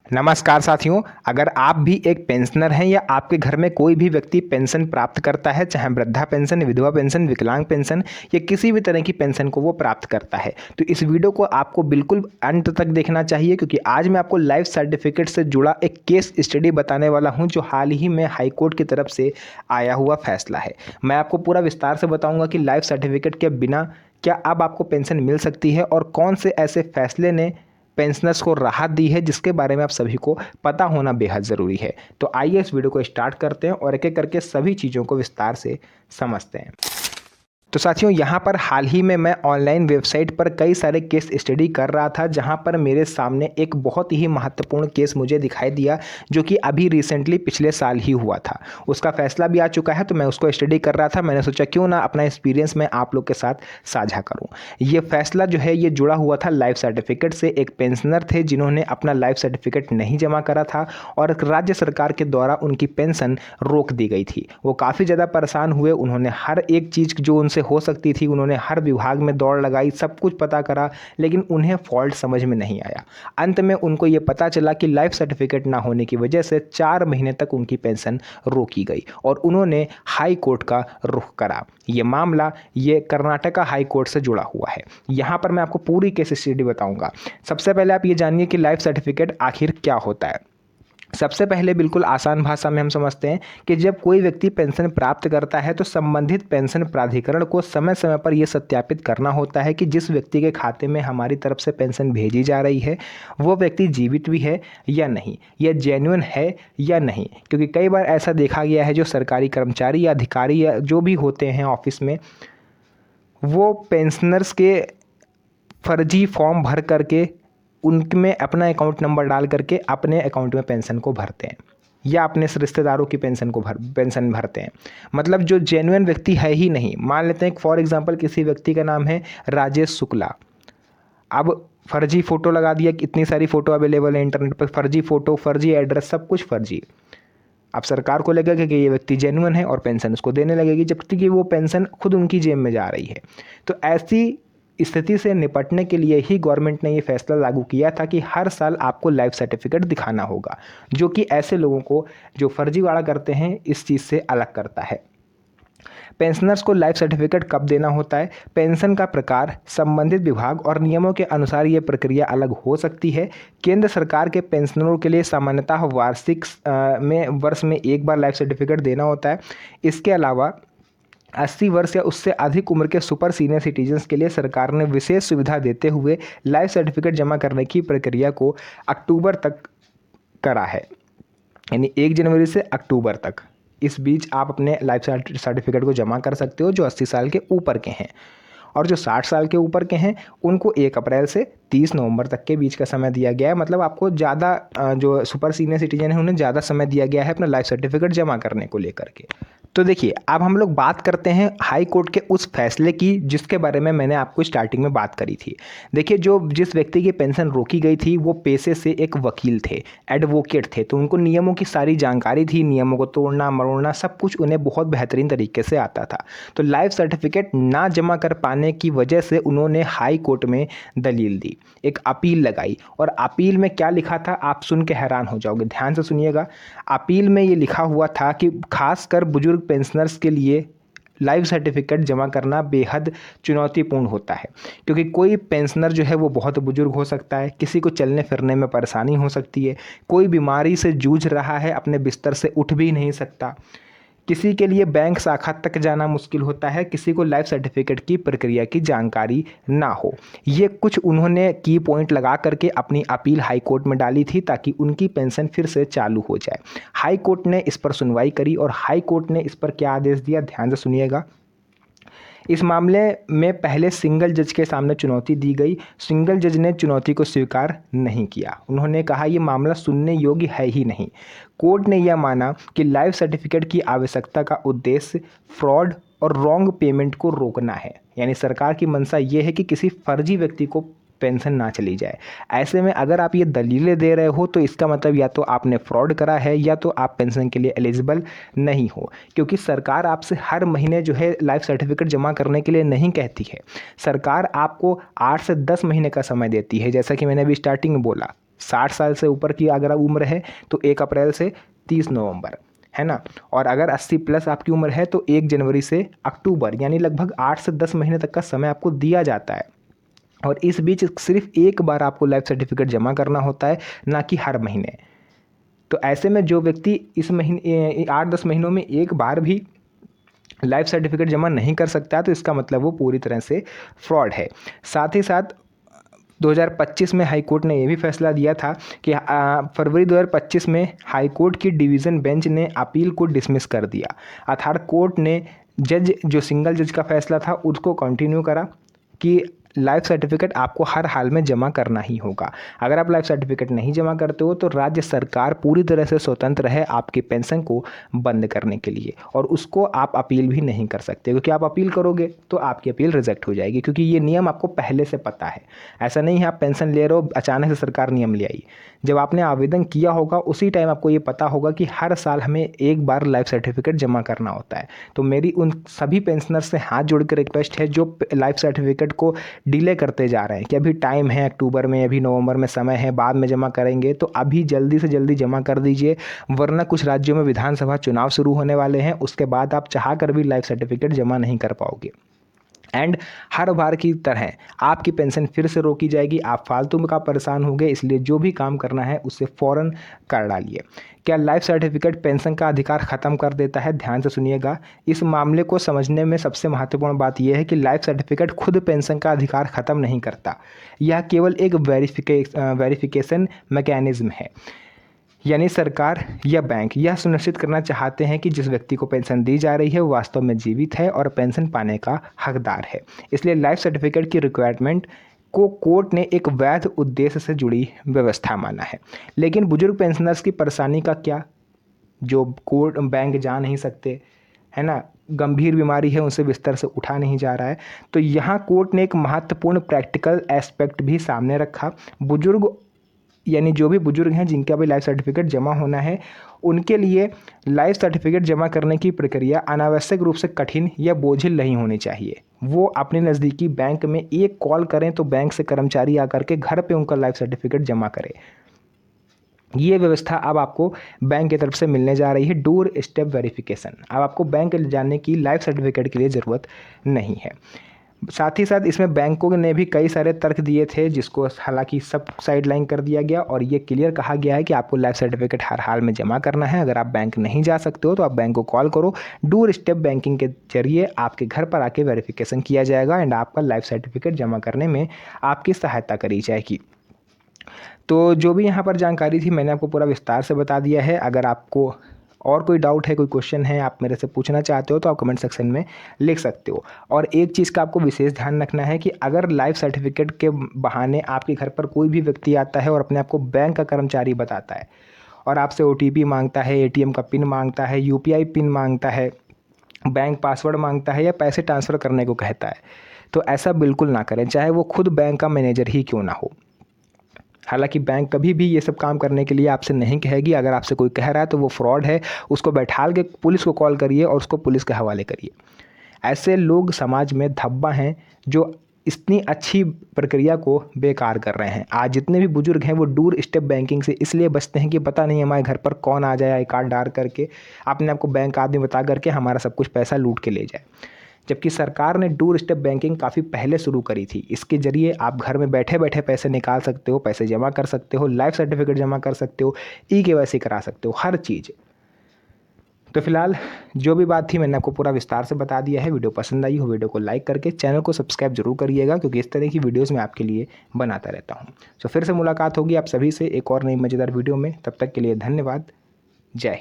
नमस्कार साथियों, अगर आप भी एक पेंशनर हैं या आपके घर में कोई भी व्यक्ति पेंशन प्राप्त करता है, चाहे वृद्धा पेंशन, विधवा पेंशन, विकलांग पेंशन या किसी भी तरह की पेंशन को वो प्राप्त करता है, तो इस वीडियो को आपको बिल्कुल अंत तक देखना चाहिए, क्योंकि आज मैं आपको लाइफ सर्टिफिकेट से जुड़ा एक केस स्टडी बताने वाला हूं, जो हाल ही में हाई कोर्ट की तरफ से आया हुआ फैसला है। मैं आपको पूरा विस्तार से बताऊँगा कि लाइफ सर्टिफिकेट के बिना क्या अब आपको पेंशन मिल सकती है और कौन से ऐसे फैसले ने पेंशनर्स को राहत दी है, जिसके बारे में आप सभी को पता होना बेहद ज़रूरी है। तो आइए इस वीडियो को स्टार्ट करते हैं और एक एक करके सभी चीज़ों को विस्तार से समझते हैं। तो साथियों, यहाँ पर हाल ही में मैं ऑनलाइन वेबसाइट पर कई सारे केस स्टडी कर रहा था, जहाँ पर मेरे सामने एक बहुत ही महत्वपूर्ण केस मुझे दिखाई दिया, जो कि अभी रिसेंटली पिछले साल ही हुआ था। उसका फैसला भी आ चुका है, तो मैं उसको स्टडी कर रहा था। मैंने सोचा क्यों ना अपना एक्सपीरियंस मैं आप लोग के साथ साझा करूँ। ये फैसला जो है ये जुड़ा हुआ था लाइफ सर्टिफिकेट से। एक पेंशनर थे जिन्होंने अपना लाइफ सर्टिफिकेट नहीं जमा करा था और राज्य सरकार के द्वारा उनकी पेंशन रोक दी गई थी। वो काफ़ी ज़्यादा परेशान हुए। उन्होंने हर एक चीज़ जो उनसे हो सकती थी, उन्होंने हर विभाग में दौड़ लगाई, सब कुछ पता करा, लेकिन उन्हें फॉल्ट समझ में नहीं आया। अंत में उनको ये पता चला कि लाइफ सर्टिफिकेट ना होने की वजह से 4 महीने तक उनकी पेंशन रोकी गई और उन्होंने हाई कोर्ट का रुख करा। ये मामला ये कर्नाटका हाई कोर्ट से जुड़ा हुआ है। यहाँ पर मैं आपको पूरी केस स्टडी बताऊंगा। सबसे पहले आप ये जानिए कि लाइफ सर्टिफिकेट आखिर क्या होता है। सबसे पहले बिल्कुल आसान भाषा में हम समझते हैं कि जब कोई व्यक्ति पेंशन प्राप्त करता है तो संबंधित पेंशन प्राधिकरण को समय समय पर यह सत्यापित करना होता है कि जिस व्यक्ति के खाते में हमारी तरफ से पेंशन भेजी जा रही है वो व्यक्ति जीवित भी है या नहीं, यह जेन्युइन है या नहीं। क्योंकि कई बार ऐसा देखा गया है, जो सरकारी कर्मचारी या अधिकारी या जो भी होते हैं ऑफिस में, वो पेंशनर्स के फर्जी फॉर्म भर करके उनमें अपना अकाउंट नंबर डाल करके अपने अकाउंट में पेंशन को भरते हैं या अपने रिश्तेदारों की पेंशन भरते हैं। मतलब जो जेन्युइन व्यक्ति है ही नहीं। मान लेते हैं फॉर एग्जांपल किसी व्यक्ति का नाम है राजेश शुक्ला। अब फर्जी फ़ोटो लगा दिया, इतनी सारी फ़ोटो अवेलेबल है इंटरनेट पर, फर्जी फ़ोटो, फर्जी एड्रेस, सब कुछ फर्जी। अब सरकार को लगेगा कि ये व्यक्ति जेन्युइन है और पेंशन उसको देने लगेगी, जबकि कि वो पेंशन खुद उनकी जेब में जा रही है। तो ऐसी स्थिति से निपटने के लिए ही गवर्नमेंट ने ये फैसला लागू किया था कि हर साल आपको लाइफ सर्टिफिकेट दिखाना होगा, जो कि ऐसे लोगों को जो फर्जीवाड़ा करते हैं इस चीज़ से अलग करता है। पेंशनर्स को लाइफ सर्टिफिकेट कब देना होता है? पेंशन का प्रकार, संबंधित विभाग और नियमों के अनुसार ये प्रक्रिया अलग हो सकती है। केंद्र सरकार के पेंशनरों के लिए सामान्यतः वार्षिक वर्ष में एक बार लाइफ सर्टिफिकेट देना होता है। इसके अलावा 80 वर्ष या उससे अधिक उम्र के सुपर सीनियर सिटीजन्स के लिए सरकार ने विशेष सुविधा देते हुए लाइफ सर्टिफिकेट जमा करने की प्रक्रिया को अक्टूबर तक करा है, यानी 1 जनवरी से अक्टूबर तक। इस बीच आप अपने लाइफ सर्टिफिकेट को जमा कर सकते हो, जो 80 साल के ऊपर के हैं। और जो 60 साल के ऊपर के हैं उनको 1 अप्रैल से 30 नवंबर तक के बीच का समय दिया गया है। मतलब आपको ज़्यादा जो सुपर सीनियर सिटीजन है उन्हें ज़्यादा समय दिया गया है अपना लाइफ सर्टिफिकेट जमा करने को लेकर के। तो देखिए, अब हम लोग बात करते हैं हाई कोर्ट के उस फैसले की जिसके बारे में मैंने आपको स्टार्टिंग में बात करी थी। देखिए, जिस व्यक्ति की पेंशन रोकी गई थी वो पेशे से एक वकील थे, एडवोकेट थे, तो उनको नियमों की सारी जानकारी थी। नियमों को तोड़ना मरोड़ना सब कुछ उन्हें बहुत बेहतरीन तरीके से आता था। तो लाइफ सर्टिफिकेट ना जमा कर पाने की वजह से उन्होंने हाई कोर्ट में दलील दी, एक अपील लगाई। और अपील में क्या लिखा था आप सुन के हैरान हो जाओगे, ध्यान से सुनिएगा। अपील में ये लिखा हुआ था कि खासकर बुजुर्ग पेंशनर्स के लिए लाइफ सर्टिफिकेट जमा करना बेहद चुनौतीपूर्ण होता है, क्योंकि कोई पेंशनर जो है वो बहुत बुजुर्ग हो सकता है, किसी को चलने फिरने में परेशानी हो सकती है, कोई बीमारी से जूझ रहा है, अपने बिस्तर से उठ भी नहीं सकता, किसी के लिए बैंक शाखा तक जाना मुश्किल होता है, किसी को लाइफ सर्टिफिकेट की प्रक्रिया की जानकारी ना हो। ये कुछ उन्होंने की पॉइंट लगा करके अपनी अपील हाई कोर्ट में डाली थी, ताकि उनकी पेंशन फिर से चालू हो जाए। हाई कोर्ट ने इस पर सुनवाई करी और हाई कोर्ट ने इस पर क्या आदेश दिया, ध्यान से सुनिएगा। इस मामले में पहले सिंगल जज के सामने चुनौती दी गई। सिंगल जज ने चुनौती को स्वीकार नहीं किया। उन्होंने कहा ये मामला सुनने योग्य है ही नहीं। कोर्ट ने यह माना कि लाइफ सर्टिफिकेट की आवश्यकता का उद्देश्य फ्रॉड और रॉन्ग पेमेंट को रोकना है, यानी सरकार की मंशा ये है कि किसी फर्जी व्यक्ति को पेंशन ना चली जाए। ऐसे में अगर आप ये दलीलें दे रहे हो तो इसका मतलब या तो आपने फ्रॉड करा है या तो आप पेंशन के लिए एलिजिबल नहीं हो, क्योंकि सरकार आपसे हर महीने जो है लाइफ सर्टिफिकेट जमा करने के लिए नहीं कहती है। सरकार आपको 8 से 10 महीने का समय देती है, जैसा कि मैंने अभी स्टार्टिंग में बोला। 60 साल से ऊपर की अगर उम्र है तो 1 अप्रैल से 30 नवंबर, है ना। और अगर 80 प्लस आपकी उम्र है तो 1 जनवरी से अक्टूबर, यानी लगभग 8 से 10 महीने तक का समय आपको दिया जाता है। और इस बीच सिर्फ एक बार आपको लाइफ सर्टिफिकेट जमा करना होता है, ना कि हर महीने। तो ऐसे में जो व्यक्ति इस महीने 8-10 महीनों में एक बार भी लाइफ सर्टिफिकेट जमा नहीं कर सकता, तो इसका मतलब वो पूरी तरह से फ्रॉड है। साथ ही साथ 2025 में हाई कोर्ट ने यह भी फैसला दिया था कि फरवरी 2025 में हाई कोर्ट की डिवीज़न बेंच ने अपील को डिसमिस कर दिया, अर्थात कोर्ट ने जो सिंगल जज का फैसला था उसको कंटिन्यू करा कि लाइफ सर्टिफिकेट आपको हर हाल में जमा करना ही होगा। अगर आप लाइफ सर्टिफिकेट नहीं जमा करते हो तो राज्य सरकार पूरी तरह से स्वतंत्र है आपकी पेंशन को बंद करने के लिए, और उसको आप अपील भी नहीं कर सकते, क्योंकि आप अपील करोगे तो आपकी अपील रिजेक्ट हो जाएगी, क्योंकि ये नियम आपको पहले से पता है। ऐसा नहीं है आप पेंशन ले रहे हो अचानक से सरकार नियम ले आई। जब आपने आवेदन किया होगा उसी टाइम आपको ये पता होगा कि हर साल हमें एक बार लाइफ सर्टिफिकेट जमा करना होता है। तो मेरी उन सभी पेंशनर से हाथ जोड़ कर रिक्वेस्ट है जो लाइफ सर्टिफिकेट को डिले करते जा रहे हैं कि अभी टाइम है, अक्टूबर में, अभी नवंबर में समय है, बाद में जमा करेंगे, तो अभी जल्दी से जल्दी जमा कर दीजिए, वरना कुछ राज्यों में विधानसभा चुनाव शुरू होने वाले हैं, उसके बाद आप चाह कर भी लाइफ सर्टिफिकेट जमा नहीं कर पाओगे। एंड हर बार की तरह आपकी पेंशन फिर से रोकी जाएगी, आप फालतू में का परेशान हो गए, इसलिए जो भी काम करना है उसे फ़ौरन कर डालिए। क्या लाइफ सर्टिफिकेट पेंशन का अधिकार ख़त्म कर देता है? ध्यान से सुनिएगा, इस मामले को समझने में सबसे महत्वपूर्ण बात यह है कि लाइफ सर्टिफिकेट खुद पेंशन का अधिकार ख़त्म नहीं करता, यह केवल एक वेरिफिकेशन मैकेनिज्म है। यानी सरकार या बैंक यह सुनिश्चित करना चाहते हैं कि जिस व्यक्ति को पेंशन दी जा रही है वो वास्तव में जीवित है और पेंशन पाने का हकदार है। इसलिए लाइफ सर्टिफिकेट की रिक्वायरमेंट को कोर्ट ने एक वैध उद्देश्य से जुड़ी व्यवस्था माना है। लेकिन बुजुर्ग पेंशनर्स की परेशानी का क्या, जो कोर्ट बैंक जा नहीं सकते, है ना, गंभीर बीमारी है, उनसे बिस्तर से उठा नहीं जा रहा है, तो यहाँ कोर्ट ने एक महत्वपूर्ण प्रैक्टिकल एस्पेक्ट भी सामने रखा। बुजुर्ग यानी जो भी बुजुर्ग हैं जिनका भी लाइफ सर्टिफिकेट जमा होना है, उनके लिए लाइफ सर्टिफिकेट जमा करने की प्रक्रिया अनावश्यक रूप से कठिन या बोझिल नहीं होनी चाहिए। वो अपने नज़दीकी बैंक में एक कॉल करें तो बैंक से कर्मचारी आकर के घर पे उनका लाइफ सर्टिफिकेट जमा करे। ये व्यवस्था अब आपको बैंक की तरफ से मिलने जा रही है, डोर स्टेप वेरिफिकेशन। अब आपको बैंक जाने की लाइफ सर्टिफिकेट के लिए ज़रूरत नहीं है। साथ ही साथ इसमें बैंकों ने भी कई सारे तर्क दिए थे, जिसको हालांकि सब साइडलाइन कर दिया गया और ये क्लियर कहा गया है कि आपको लाइफ सर्टिफिकेट हर हाल में जमा करना है। अगर आप बैंक नहीं जा सकते हो तो आप बैंक को कॉल करो, डोर स्टेप बैंकिंग के जरिए आपके घर पर आके वेरिफिकेशन किया जाएगा एंड आपका लाइफ सर्टिफिकेट जमा करने में आपकी सहायता करी जाएगी। तो जो भी यहाँ पर जानकारी थी मैंने आपको पूरा विस्तार से बता दिया है। अगर आपको और कोई डाउट है, कोई क्वेश्चन है, आप मेरे से पूछना चाहते हो तो आप कमेंट सेक्शन में लिख सकते हो। और एक चीज़ का आपको विशेष ध्यान रखना है कि अगर लाइफ सर्टिफिकेट के बहाने आपके घर पर कोई भी व्यक्ति आता है और अपने आप को बैंक का कर्मचारी बताता है और आपसे OTP मांगता है, ATM का पिन मांगता है, UPI पिन मांगता है, बैंक पासवर्ड मांगता है या पैसे ट्रांसफ़र करने को कहता है, तो ऐसा बिल्कुल ना करें, चाहे वो खुद बैंक का मैनेजर ही क्यों ना हो। हालांकि बैंक कभी भी ये सब काम करने के लिए आपसे नहीं कहेगी। अगर आपसे कोई कह रहा है तो वो फ्रॉड है, उसको बैठाल के पुलिस को कॉल करिए और उसको पुलिस के हवाले करिए। ऐसे लोग समाज में धब्बा हैं जो इतनी अच्छी प्रक्रिया को बेकार कर रहे हैं। आज जितने भी बुजुर्ग हैं वो डोर स्टेप बैंकिंग से इसलिए बचते हैं कि पता नहीं हमारे घर पर कौन आ जाए, आई कार्ड डाल करके अपने आपको बैंक आदमी बता करके हमारा सब कुछ पैसा लूट के ले जाए। जबकि सरकार ने डोर स्टेप बैंकिंग काफ़ी पहले शुरू करी थी। इसके ज़रिए आप घर में बैठे बैठे पैसे निकाल सकते हो, पैसे जमा कर सकते हो, लाइफ सर्टिफिकेट जमा कर सकते हो, KYC करा सकते हो, हर चीज़। तो फिलहाल जो भी बात थी मैंने आपको पूरा विस्तार से बता दिया है। वीडियो पसंद आई हो वीडियो को लाइक करके चैनल को सब्सक्राइब जरूर करिएगा, क्योंकि इस तरह की वीडियोस मैं आपके लिए बनाता रहता हूँ। तो फिर से मुलाकात होगी आप सभी से एक और नई मज़ेदार वीडियो में। तब तक के लिए धन्यवाद। जय हिंद।